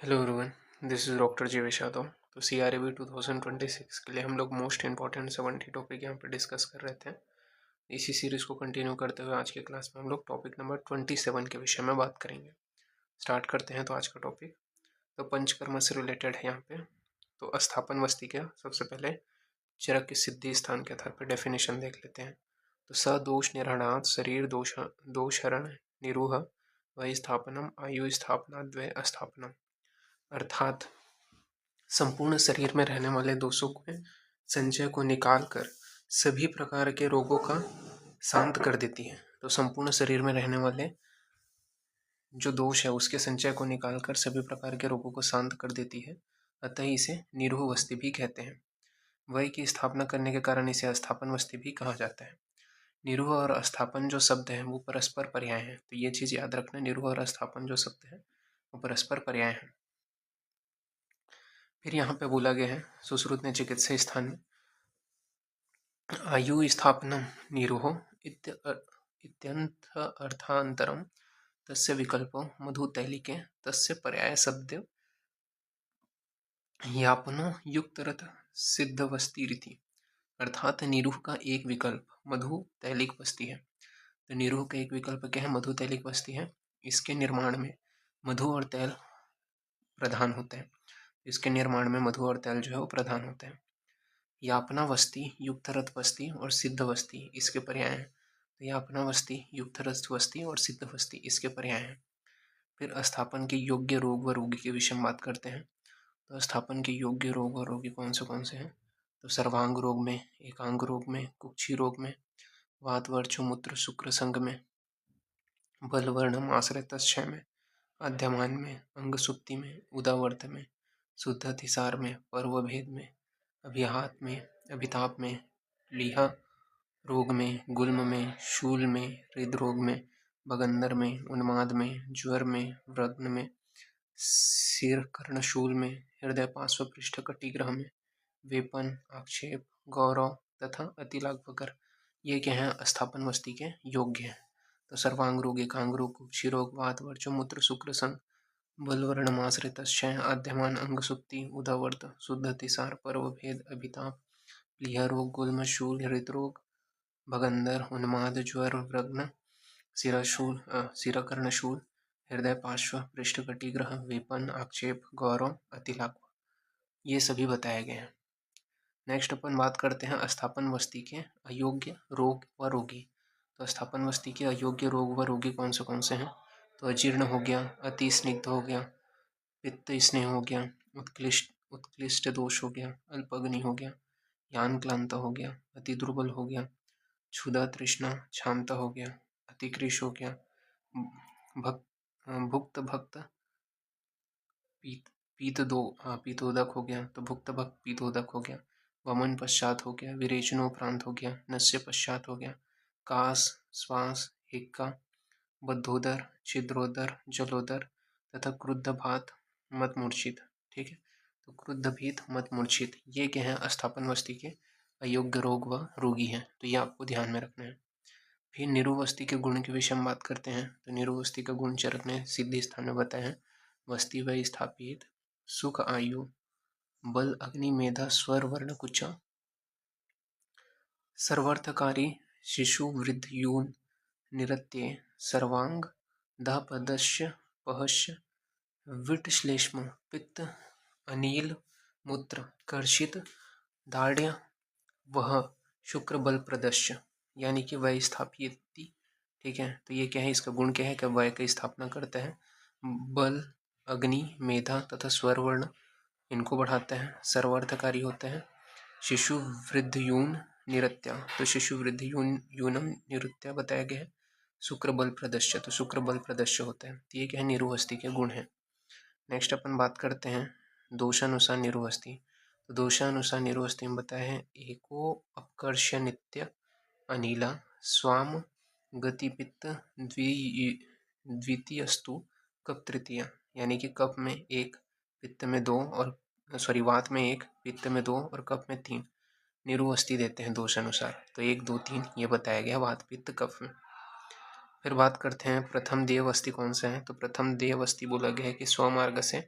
Hello everyone, this is doctor G Vishado. तो CRAB 2026 के लिए हम लोग मोस्ट इंपॉर्टेंट 70 टॉपिक यहाँ पे डिस्कस कर रहे थे। इसी सीरीज़ को कंटिन्यू करते हुए आज के क्लास में हम लोग टॉपिक नंबर 27 के विषय में बात करेंगे। स्टार्ट करते हैं तो आज का टॉपिक तो पंचकर्म से रिलेटेड है यहाँ पे। तो अस्थापन वस्ती के सबसे पहले चरक की सिद्धि स्थान के आधार पर डेफिनेशन देख लेते हैं। तो सदोष निर्हरणात् शरीर दोषहरण निरूह वही स्थापनम आयु स्थापना द्वय अस्थापनम, अर्थात संपूर्ण शरीर में रहने वाले दोषों के संचय को निकाल कर सभी प्रकार के रोगों का शांत कर देती है। तो संपूर्ण शरीर में रहने वाले जो दोष है उसके संचय को निकालकर सभी प्रकार के रोगों को शांत कर देती है, अतः इसे निरूह वस्ति भी कहते हैं। वय की स्थापना करने के कारण इसे अस्थापन वस्ति भी कहा जाता है। निरूह और अस्थापन जो शब्द है वो परस्पर पर्याय हैं, तो ये चीज याद रखना, निरूह और अस्थापन जो शब्द है वो परस्पर पर्याय हैं। फिर यहाँ पे बोला गया है सुश्रुत ने चिकित्सा स्थान में आयु स्थापनम निरूहो इत्यंत अर्थांतरम तस्य विकल्पो मधुतैलिके तस्य पर्याय शब्द यापनो युक्तरत सिद्धवस्ती रीति, अर्थात निरूह का एक विकल्प मधु तैलिक वस्ती है। तो निरूह का एक विकल्प क्या है? मधु तैलिक वस्ती है। इसके निर्माण में मधु और तैल प्रधान होते हैं। इसके निर्माण में मधु और तैल जो है वो प्रधान होते हैं। यापना वस्ती, युक्तरत वस्ती और सिद्ध वस्ती इसके पर्याय हैं। तो यापना वस्ती, युक्तरत वस्ती और सिद्ध वस्ती इसके पर्याय हैं। फिर अस्थापन के योग्य रोग व रोगी के विषय में बात करते हैं। तो अस्थापन के योग्य रोग और रोगी कौन से हैं? तो सर्वांग रोग में, एकांग रोग में, कुक्षी रोग में, वात वर्चो मूत्र शुक्र संग में, बलवर्णम आश्रितक्षय में, आद्यमान में, अंग सुप्ति में, उदावर्त में, शुद्ध अतिसार में, पर्व भेद में, अभिहात में, अभिताप में, लीहा रोग में, गुल्म में, शूल में, हृदरोग में, बगंदर में, उन्माद में, ज्वर में, व्रग्न में, सिर कर्णशूल में, हृदय पार्श्व पृष्ठ कटिग्रह में, वेपन, आक्षेप, गौरव तथा अतिलाग वगैरह ये क्या है? अस्थापन वस्ती के योग्य हैं। तो सर्वांग रोग, एकांग रोग, कुक्षी रोग, वात वर्चो मूत्र शुक्र संग, बलवर्णमाश्रितश्चय, आद्यमान अंग सुप्ति, उदावर्त, शुद्ध अतिसार, पर्व भेद, अभिताप, लीहा रोग, गुल्म, शूल, हृदरोग, भगंदर, उन्माद, ज्वर, व्रग्न, सिरकर्णशूल, हृदय पार्श्व पृष्ठ कटिग्रह, वेपन, आक्षेप, गौरव, अतिलाक, ये सभी बताए गए हैं। नेक्स्ट अपन बात करते हैं अस्थापन वस्ती के अयोग्य रोग व रोगी। तो अस्थापन वस्ती के अयोग्य रोग व रोगी कौन से हैं? तो अजीर्ण हो गया, अति स्निग्ध हो गया, पित्त स्नेह हो गया, उत्कृष्ट दोष हो गया, अल्पग्नि हो गया, यान क्लांत हो गया, अति दुर्बल हो गया, क्षुधा तृष्णा क्षांत हो गया, अतिकृश हो गया, भक्त भुक्त भक्त पीतोदक हो गया, तो भुक्त भक्त पीतोदक हो गया, वमन पश्चात हो गया, विरेचनोपरांत हो गया, नस्य पश्चात हो गया, कास, श्वास, हिक्का, बद्धोदर, छिद्रोदर, जलोदर तथा क्रुद्ध भात मत मूर्छित। ठीक है, तो क्रुद्ध भीत मत मूर्छित ये क्या है? अस्थापन वस्ती के अयोग्य रोग व रोगी हैं, तो ये आपको ध्यान में रखना है। फिर निरुवस्ती के गुण के विषय में बात करते हैं। तो निरुवस्ती का गुण चरक ने सिद्धि स्थान में बताया है। वस्ती वय स्थापित, सुख आयु, बल अग्नि मेधा स्वर वर्ण कुचा, सर्वर्थकारी, शिशु वृद्ध यून निरत्ये, सर्वांग दापदस्य पहस्य, विटश्लेष्म, पित्त, अनिल, मूत्र, कर्षित, दाढ़्य, वह शुक्र बल प्रदस्य, यानी कि वय स्थापित। ठीक है, तो ये क्या है? इसका गुण क्या है? कि वय की स्थापना करता है, बल, अग्नि, मेधा तथा स्वर वर्ण इनको बढ़ाता है, सर्वार्थकारी होता है, शिशु वृद्ध यून निरत्या, तो शिशु वृद्ध यूनम निरुत्या बताया गया है, शुक्र बल प्रदस्य, तो शुक्र बल प्रदस्य होता है। तो ये क्या है? निरुहस्ती के गुण है। नेक्स्ट अपन बात करते हैं दोषानुसार निरुहस्ती। तो दोषानुसार निरुहस्ती में बताया है एको अपकर्ष्य नित्य अनिला स्वाम गतिपित्त द्वितीयस्तु कप तृतीय, यानी कि कप में एक, पित्त में दो और वात में एक, पित्त में दो और कप में तीन निरुहस्ती देते हैं दोष अनुसार। तो एक, दो, तीन ये बताया गया वात पित्त कफ में। फिर बात करते हैं प्रथम देव अस्थि कौन सा है? तो प्रथम देव अस्थि बोला गया है कि स्वमार्ग से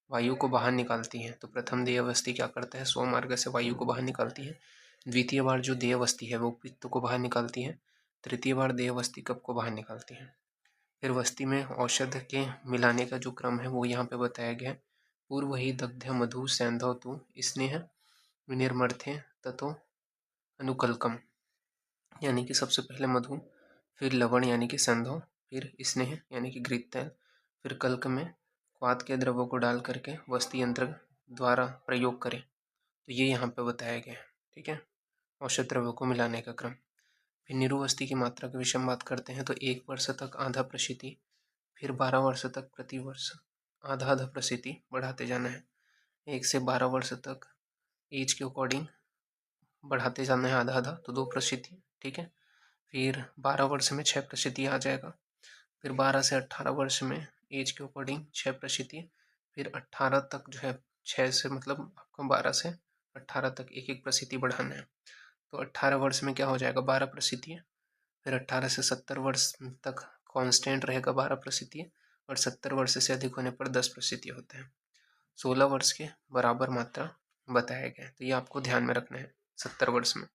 वायु को बाहर निकालती हैं। तो प्रथम देहावस्थी क्या करता है, स्वमार्ग से वायु को बाहर निकालती है। द्वितीय बार जो देहावस्थी है वो पित्त को बाहर निकालती है। तृतीय बार देहावस्थी कफ को बाहर निकालती है। फिर वस्ती में औषध के मिलाने का जो क्रम है वो यहाँ पे बताया गया है। पूर्व ही दग्ध्य मधु सैंधव तु स्नेह विनिर्मर्थे ततो अनुकल्कम, यानी कि सबसे पहले मधु, फिर लवण यानी कि संधव, फिर स्नेह यानी कि घृत तेल, फिर कल्क में क्वाथ के द्रव्यों को डाल करके वस्ती यंत्र द्वारा प्रयोग करें। तो ये यहाँ पे बताया गया है। ठीक है, औषध द्रव्यों को मिलाने का क्रम। फिर निरुवस्ती की मात्रा के विषय में बात करते हैं। तो 1 वर्ष तक आधा प्रशिति, फिर 12 वर्ष तक प्रति वर्ष आधा आधा प्रशिति बढ़ाते जाना है। 1 से 12 वर्ष तक एज के अकॉर्डिंग बढ़ाते जाना है आधा आधा, तो 2 प्रशिति। ठीक है, फिर 12 वर्ष में 6 प्रशिति आ जाएगा। फिर 12 से 18 वर्ष में एज के अकॉर्डिंग 6 प्रशिति। फिर 18 तक जो है 6 से मतलब आपको 12 से 18 तक एक एक प्रशिति बढ़ाना है। तो 18 वर्ष में क्या हो जाएगा, 12 प्रशिति। फिर 18 से 70 वर्ष तक कांस्टेंट रहेगा 12 प्रशिति, और 70 वर्ष से अधिक होने पर 10 प्रशिति होते हैं। 16 वर्ष के बराबर मात्रा बताया गया है, तो ये आपको ध्यान में रखना है 70 वर्ष में।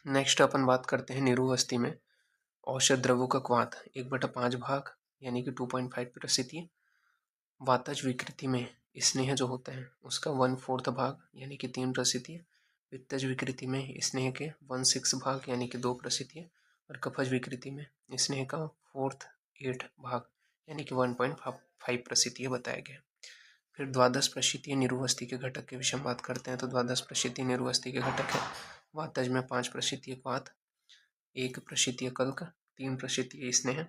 नेक्स्ट अपन बात करते हैं निरुवस्ती में औषध द्रव्यों का क्वाथ 1/5 भाग यानी कि 2.5 प्रशिति। वातज विकृति में स्नेह जो होता है उसका 1/4 भाग यानी कि 3 प्रशिति। पित्तज विकृति में स्नेह के 1/6 भाग यानी कि 2 प्रशिति। और कफज विकृति में स्नेह का 4/8 भाग यानी कि 1.5 प्रशिति बताया गया। फिर द्वादश प्रशितीय निरुवस्ती के घटक के विषय में बात करते हैं। तो द्वादश प्रशितीय निरुवस्ती के घटक है वातज में 5 प्रशितीय क्वाथ, 1 प्रशितीय कल्क, 3 प्रशितीय स्नेह,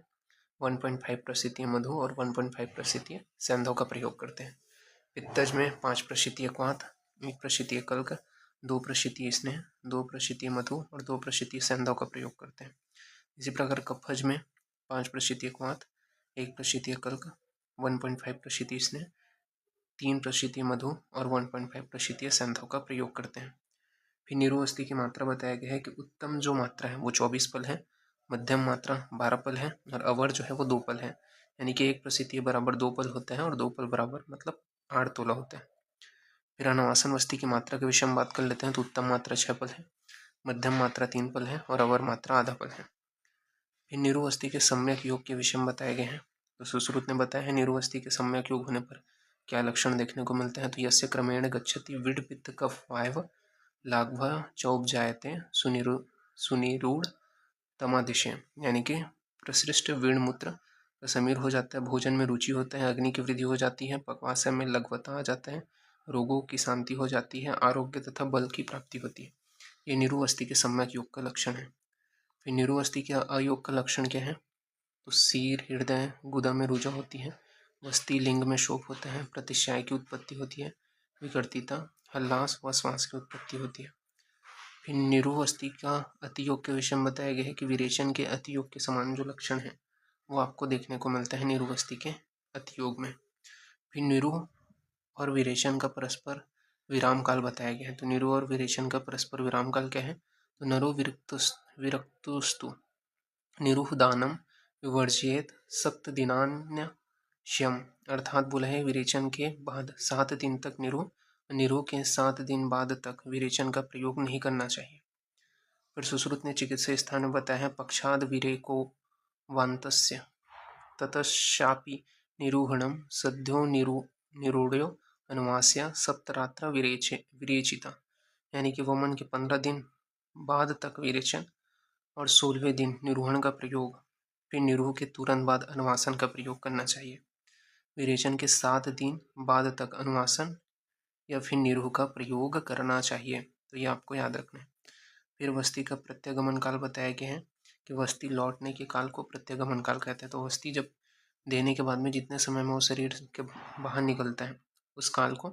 1.5 प्रशितीय मधु और 1.5 प्रशितीय सैंधव का प्रयोग करते हैं। पित्तज में 5 प्रशितीय क्वाथ, 1 प्रशितीय कल्क, 2 प्रशितीय स्नेह, 2 प्रशितीय मधु और 2 प्रशितीय सैंधव का प्रयोग करते हैं। इसी प्रकार कफज में 5 प्रशितीय क्वाथ, 1 प्रशितीय कल्क, 1.5 प्रशितीय स्नेह, 3 प्रशितीय मधु और 1.5 प्रशितीय सैंधव का प्रयोग करते हैं। फिर निरुवस्ती की मात्रा बताया गया है कि उत्तम जो मात्रा है वो 24 पल है, मध्यम मात्रा 12 पल है और अवर जो है वो 2 पल है, यानी कि 1 प्रशितीय बराबर 2 पल होते हैं और 2 पल बराबर मतलब 8 तोला होता है। फिर अनवासन वस्ती की मात्रा के विषय में बात कर लेते हैं। तो उत्तम मात्रा 6 पल है, मध्यम मात्रा 3 पल है और अवर मात्रा आधा पल है। फिर निरुवस्ती के सम्यक योग के विषय में बताए गए हैं। तो सुश्रुत ने बताया है निरुवस्ती के सम्यक योग होने पर क्या लक्षण देखने को मिलते हैं। तो यस्य क्रमेण गच्छति विड पित्त कफ वायव लाघव चौपजायते सुनिरूढ़ तमादिशे, यानी कि प्रसृष्ट वीणमूत्र का समीर हो जाता है, भोजन में रुचि होता है, अग्नि की वृद्धि हो जाती है, पक्वाशय में लघवता आ जाता है, रोगों की शांति हो जाती है, आरोग्य तथा बल की प्राप्ति होती है। ये निरुवस्ती के सम्यक योग का लक्षण है। फिर निरुवस्ती के अयोग का लक्षण क्या है। तो सिर हृदय गुदा में रुजा होती है, वस्ती लिंग में शोक होता है, प्रतिश्याय की उत्पत्ति होती है, विकर्तिता हल्लास व श्वास की उत्पत्ति होती है। फिर निरुवस्ती का अतियोग के विषय में बताया गया है कि विरेचन के अतियोग के समान जो लक्षण है वो आपको देखने को मिलता है निरुवस्ती के अतियोग में। फिर निरु और विरेचन का परस्पर विराम काल बताया गया है। तो निरु और विरेचन का परस्पर विराम काल क्या है। तो नरो विरक्तुस्तु निरुह दानम विवर्जियेत 7 दिनान्यश्यम, अर्थात बोला है विरेचन के बाद 7 दिन तक निरुह के 7 दिन बाद तक विरेचन का प्रयोग नहीं करना चाहिए। फिर सुश्रुत ने चिकित्सा स्थान में बताया है पक्षाद विरेको वान्तस्य ततश्चापि निरूहणम सद्यो निरूढ़यो अनुवास्य सप्तरात्र विरेचिता, यानी कि वमन के 15 दिन बाद तक विरेचन और 16वें दिन निरूहण का प्रयोग, फिर निरूह के तुरंत बाद अनुवासन का प्रयोग करना चाहिए। विरेचन के 7 दिन बाद तक अनुवासन या फिर निरूह का प्रयोग करना चाहिए। तो ये आपको याद रखना है। फिर वस्ती का प्रत्यागमन काल बताया गया है कि वस्ती लौटने के काल को प्रत्यागमन काल कहते हैं। तो वस्ती जब देने के बाद में जितने समय में वो शरीर के बाहर निकलता है उस काल को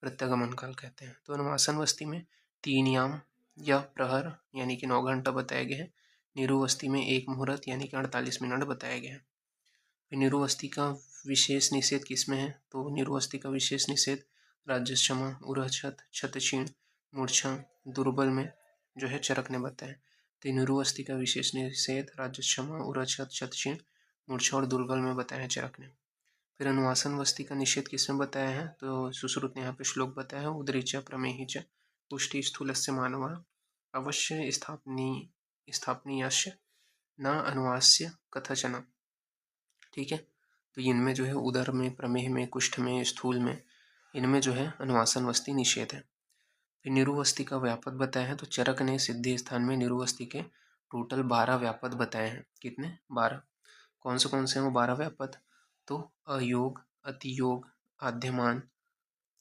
प्रत्यागमन काल कहते हैं। तो अनुवासन वस्ती में 3 याम या प्रहर यानी कि 9 घंटा बताया गया है। निरुवस्ती में 1 मुहूर्त यानी कि 48 मिनट बताया गया है। फिर निरुवस्ती का विशेष निषेध किसमें है। तो निरुवस्ती का विशेष निषेध राज्यक्षमा उरहछत क्षतक्षीण मूर्छा दुर्बल में जो है चरक ने बताया। तो निरुवस्ती का विशेष निषेध राज्यक्षमा उरहछत क्षतक्षीण मूर्छा और दुर्बल में बताया है चरक ने। फिर अनुवासन वस्ती का निषेध किसमें बताया है, तो सुश्रुत ने यहाँ पे श्लोक बताया है, उदरी च प्रमेहि च पुष्टि स्थूलस्य मानवा अवश्य स्थापनीयस्य न अनुवास्य कथचन। ठीक है, तो इनमें जो है उदर में, प्रमेह में, कुष्ठ में, स्थूल में, इनमें जो है अनुवासन वस्ती निषेध है। फिर निरुवस्ती का व्यापक बताया है, तो चरक ने सिद्धि स्थान में निरुवस्ती के टोटल 12 व्यापक बताए हैं। कितने? 12। कौन से हैं वो 12 व्यापक? तो अयोग, अतियोग, आद्यमान,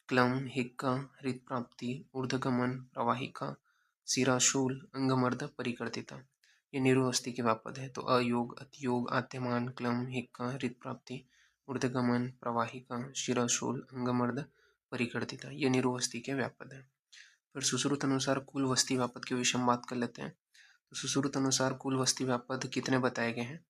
क्लम, हिक्का, हृत प्राप्ति, ऊर्ध्वगमन, प्रवाहिका, शिराशूल, अंगमर्द, परिकर्तिता, ये निरुवस्ती के व्यापक है। तो अयोग, अतियोग, आद्यमान, क्लम, हिक्का, हृत प्राप्ति, ऊर्ध्वगमन, प्रवाहिका, शिराशूल, अंगमर्द, परिकर्तिता, ये निरुवस्ती के व्यापक है। फिर सुश्रुत अनुसार कुल वस्ती व्यापक के विषय में बात कर लेते हैं। तो सुश्रुत अनुसार कुल वस्ती व्यापक कितने बताए गए हैं,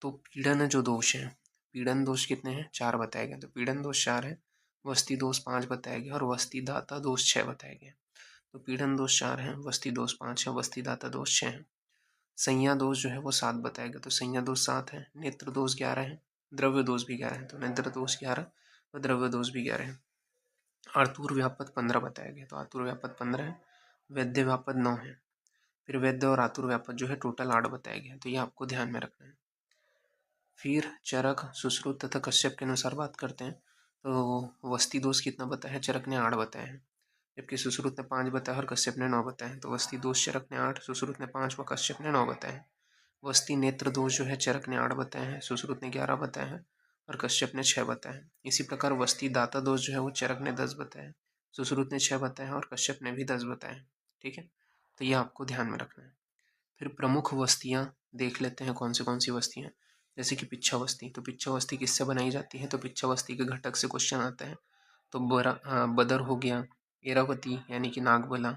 तो पीड़न जो दोष है, पीड़न दोष कितने हैं? 4 बताए गए। तो पीड़न दोष 4 है, वस्ती दोष 5 बताया गया और वस्ती दाता दोष 6 बताया गया। तो पीड़न दोष 4 है, वस्ती दोष 5 है, वस्ती दाता दोष 6 है। संज्ञा दोष जो है वो 7 बताया गया। तो संज्ञा दोष 7 है, नेत्र दोष 11 है, द्रव्य दोष भी 11 है। तो नेत्र दोष 11 और द्रव्य दोष भी 11 है। आतुर व्यापक 15 बताया गया। तो आतुर व्यापक 15 है, वैद्य व्यापक 9 है। फिर वैद्य और आतुर व्यापक जो है टोटल 8 बताया गया। तो ये आपको ध्यान में रखना है। फिर चरक, सुश्रुत तथा कश्यप के अनुसार बात करते हैं। तो वस्ती दोष कितना बताया है? चरक ने 8 बताया है, जबकि सुश्रुत ने 5 बताया और कश्यप ने 9 बताया है। तो वस्ती दोष चरक ने 8, सुश्रुत ने 5 व कश्यप ने 9 बताया है। वस्ती नेत्र दोष जो है चरक ने 8 बताया है, सुश्रुत ने 11 बताया है और कश्यप ने 6 बताया है। इसी प्रकार वस्ती दाता दोष जो है वो चरक ने 10 बताया है, सुश्रुत ने 6 बताया है और कश्यप ने भी 10 बताया है। ठीक है, तो ये आपको ध्यान में रखना है। फिर प्रमुख वस्तियाँ देख लेते हैं कौन सी वस्तियाँ, जैसे कि पिच्छावस्ती। तो पिच्छावस्ती किससे बनाई जाती है? तो पिच्छावस्ती के घटक से क्वेश्चन आता है। तो बदर हो गया, एरावती यानी कि नागबला,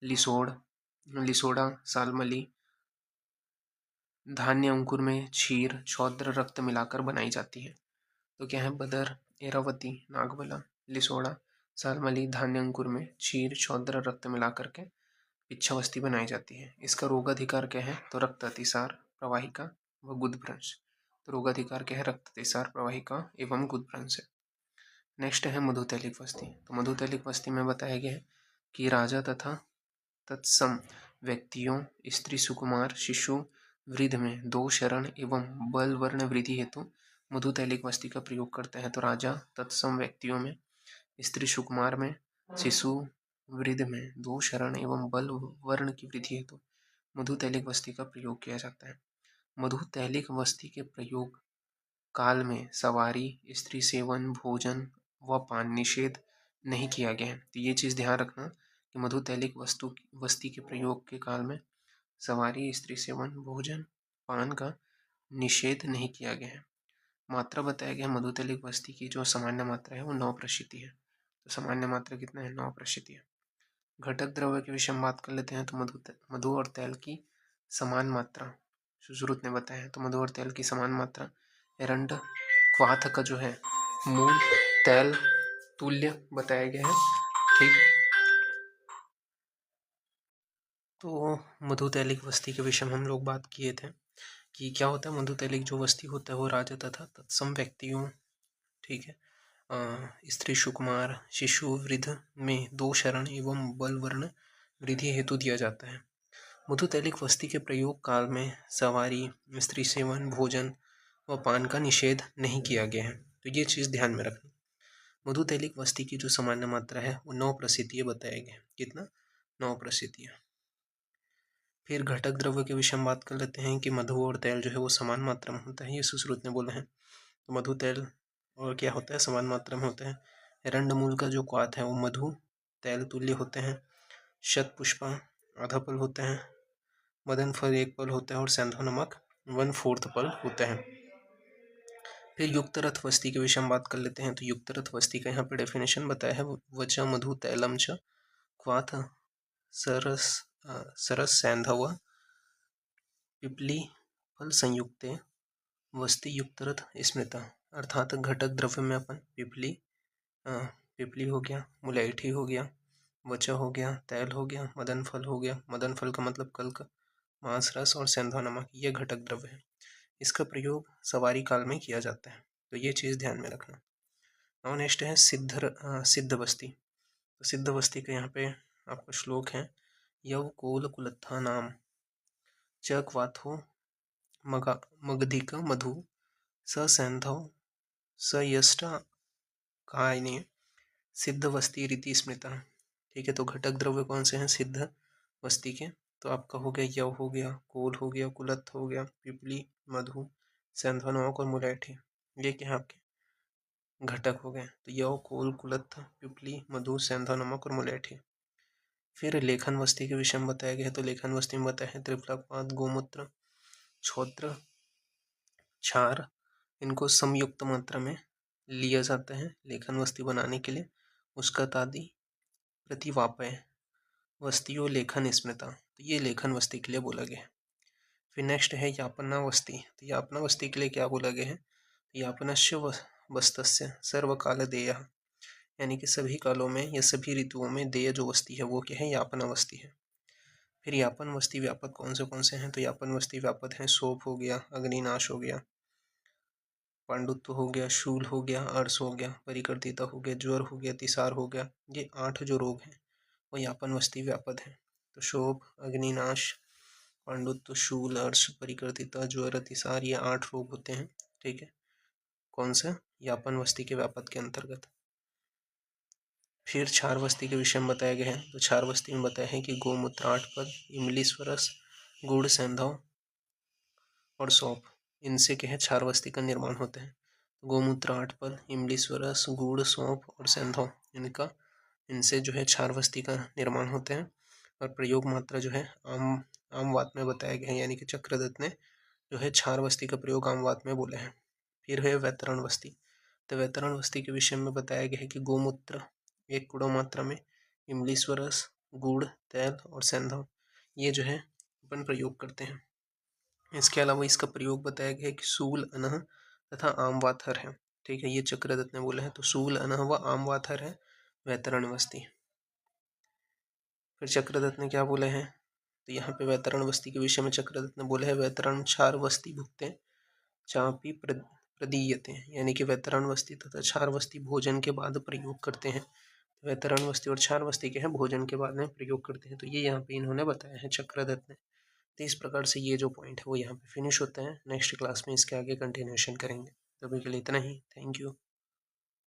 लिसोड़ा, सालमली, धान्य अंकुर में क्षीर, छौद्र, रक्त मिलाकर बनाई जाती है। तो क्या है? बदर, एरावती, नागबला, लिसोड़ा, सालमली, धान्य अंकुर में क्षीर, छौद्र, रक्त मिलाकर के इच्छावस्ती बनाई जाती है। इसका रोगाधिकार क्या है? तो रक्त अतिसार, प्रवाहिका व गुदभ्रंश। तो रोगाधिकार क्या है? रक्त अतिसार, प्रवाहिका एवं गुदभ्रंश है। नेक्स्ट है मधुतैलिक वस्ती। तो मधुतैलिक वस्ती में बताया गया है कि राजा तथा तत्सम व्यक्तियों, स्त्री, सुकुमार, शिशु, वृद्ध में 2 शरण एवं बल वर्ण वृद्धि हेतु मधुतैलिक वस्ती का प्रयोग करते हैं। तो राजा तत्सम व्यक्तियों में, स्त्री सुकुमार में, शिशु वृद्ध में 2 शरण एवं बल वर्ण की वृद्धि हेतु मधुतैलिक वस्ती का प्रयोग किया जाता है। मधुतैलिक वस्ती के प्रयोग काल में सवारी, स्त्री सेवन, भोजन व पान निषेध नहीं किया गया है। तो ये चीज़ ध्यान रखना कि मधुतैलिक वस्ती के प्रयोग के काल में सवारी, स्त्री सेवन, भोजन, पान का निषेध नहीं किया गया है। मात्रा बताया गया मधुतैलिक वस्ती की जो सामान्य मात्रा है वो 9% है। तो सामान्य मात्रा कितना है? 9% है। घटक द्रव्य के विषय में बात कर लेते हैं। तो मधु और तेल की समान मात्रा सुश्रुत ने बताया है। तो मधु और तेल की समान मात्रा एरंड क्वाथ का जो है मूल तेल तुल्य बताया गया है। ठीक, तो मधुतैलिक वस्ती के विषय में हम लोग बात किए थे कि क्या होता है। मधुतैलिक जो वस्ती होता है वो राजा तथा तत्सम व्यक्तियों, ठीक है, स्त्री, सुकुमार, शिशु, वृद्ध में 2 शरण एवं बल वर्ण वृद्धि हेतु दिया जाता है। मधुतैलिक वस्ती के प्रयोग काल में सवारी, स्त्री सेवन, भोजन व पान का निषेध नहीं किया गया है। तो ये चीज़ ध्यान में रखना। मधुतैलिक वस्ती की जो सामान्य मात्रा है वो 9% बताया गया है। कितना? 9%। फिर घटक द्रव्य के विषय में बात कर लेते हैं कि मधु और तेल जो है वो समान मात्रा में होता है, ये सुश्रुत ने बोला है। तो मधु, तेल और क्या होता है? समान मात्रा में होता है। एरंडमूल का जो क्वाथ है वो मधु तेल तुल्य होते हैं। शतपुष्पा आधा पल होते हैं, मदन फल 1 पल होता है और सेंधव नमक 1/4 पल होता है। फिर युक्त रथ वस्ती के विषय में बात कर लेते हैं। तो युक्त रथ वस्ती का यहाँ पे डेफिनेशन बताया है, वच मधु तैलम च क्वाथ सरस सरस सैंधव पिपली फल संयुक्ते वस्ती युक्त रथ स्मृता। अर्थात घटक द्रव्य में अपन पिपली हो गया, मुलैठी हो गया, वचा हो गया, तैल हो गया, मदन फल हो गया, मदन फल का मतलब कल्क, मांस रस और सेंधव नमक, ये घटक द्रव्य है। इसका प्रयोग सवारी काल में किया जाता है। तो ये चीज़ ध्यान में रखना। और नेक्स्ट है सिद्धवस्ती। तो सिद्धवस्ती का यहाँ पे आपका श्लोक है, यव कोल कुलत्था नाम च क्वाथो मगधिक मधु स सैंधव स यष्टा कायने सिद्धवस्ती रीति स्मृता। ठीक है, तो घटक द्रव्य कौन से हैं सिद्ध वस्ती के? तो आपका हो गया यव हो गया, कोल हो गया, कुलत्थ हो गया, पिपली, मधु, सैंधव, नमक और मुलैठी। ये क्या है आपके घटक हो गए। तो यव, कोल, कुलत्थ, पिपली, मधु, सैंधव, नमक और मुलैठी। फिर लेखन वस्ती के विषय में बताया गया है। तो लेखन वस्ती में बताया है त्रिफलापाद, गोमूत्र, छौत्र, क्षार, इनको संयुक्त मात्रा में लिया जाता है लेखन वस्ती बनाने के लिए। उसका तादि प्रतिवापय वस्तियों लेखन स्मृता। तो ये लेखन वस्ती के लिए बोला गया है। फिर नेक्स्ट है यापनावस्ती। तो यापनावस्ती के लिए क्या बोला गया है? यापनस्य वस्तस्य सर्वकाल देय, यानी कि सभी कालों में या सभी ऋतुओं में देय जो वस्ती है वो क्या है? यापनावस्ती है। फिर यापन वस्ती व्यापक कौन से हैं? तो यापन वस्ती व्यापक हैं सोप हो गया, अग्निनाश हो गया, पांडुत्व हो गया, शूल हो गया, अर्स हो गया, परिकर्तिता हो गया, ज्वर हो गया, तिसार हो गया। ये 8 जो रोग हैं वो यापन वस्ती व्यापक हैं। तो शोभ, अग्निनाश, पांडुत्व, शूल, अर्श, परिकर्तिता, ज्वर, अतिसार, ये 8 रोग होते हैं। ठीक है, कौन सा? यापन वस्ती के व्यापक के अंतर्गत। फिर क्षार वस्ती के विषय में बताया गया है। तो क्षार वस्ती में बताया है कि गोमूत्र 8 पद, इमली, स्वरस, गुड़, सैंधव और सौंफ, इनसे क्या है क्षार वस्ती का निर्माण होता है। गोमूत्र 8 पद, इमली, स्वरस, गुड़, सौंफ और सैंधव, इनसे जो है क्षार वस्ती का निर्माण होता है। और प्रयोग मात्रा जो है आम वात में बताया गया है, यानी कि चक्रदत्त ने जो है क्षार वस्ती का प्रयोग आम वात में बोला है। फिर है वैतरण वस्ती। तो वैतरण वस्ती के विषय में बताया गया है कि गोमूत्र 1 कुड़ों मात्रा में, इमली, स्वरस, गुड़, तेल और सैंधव, ये जो है अपन प्रयोग करते हैं। इसके अलावा इसका प्रयोग बताया गया है कि सूल, अनह तथा आमवाथर है। ठीक है, ये चक्रदत्त ने बोला है। तो सूल, अनह व आमवाथर है वैतरण वस्ती। फिर चक्रदत्त ने क्या बोला है? तो यहाँ पे वैतरण वस्ती के विषय में चक्रदत्त ने बोला है, वैतरण क्षार वस्ती भुक्ते चापी प्रदीयते, यानी कि वैतरण वस्ती तथा क्षार वस्ती भोजन के बाद प्रयोग करते हैं। वैतरण वस्ती और क्षार वस्ती के हैं भोजन के बाद में प्रयोग करते हैं। तो ये यहाँ पे इन्होंने बताया है चक्रदत्त ने। तो इस प्रकार से ये जो पॉइंट है वो यहाँ पे फिनिश होता है। नेक्स्ट क्लास में इसके आगे कंटिन्यूशन करेंगे। तो अभी के लिए इतना ही। Thank you.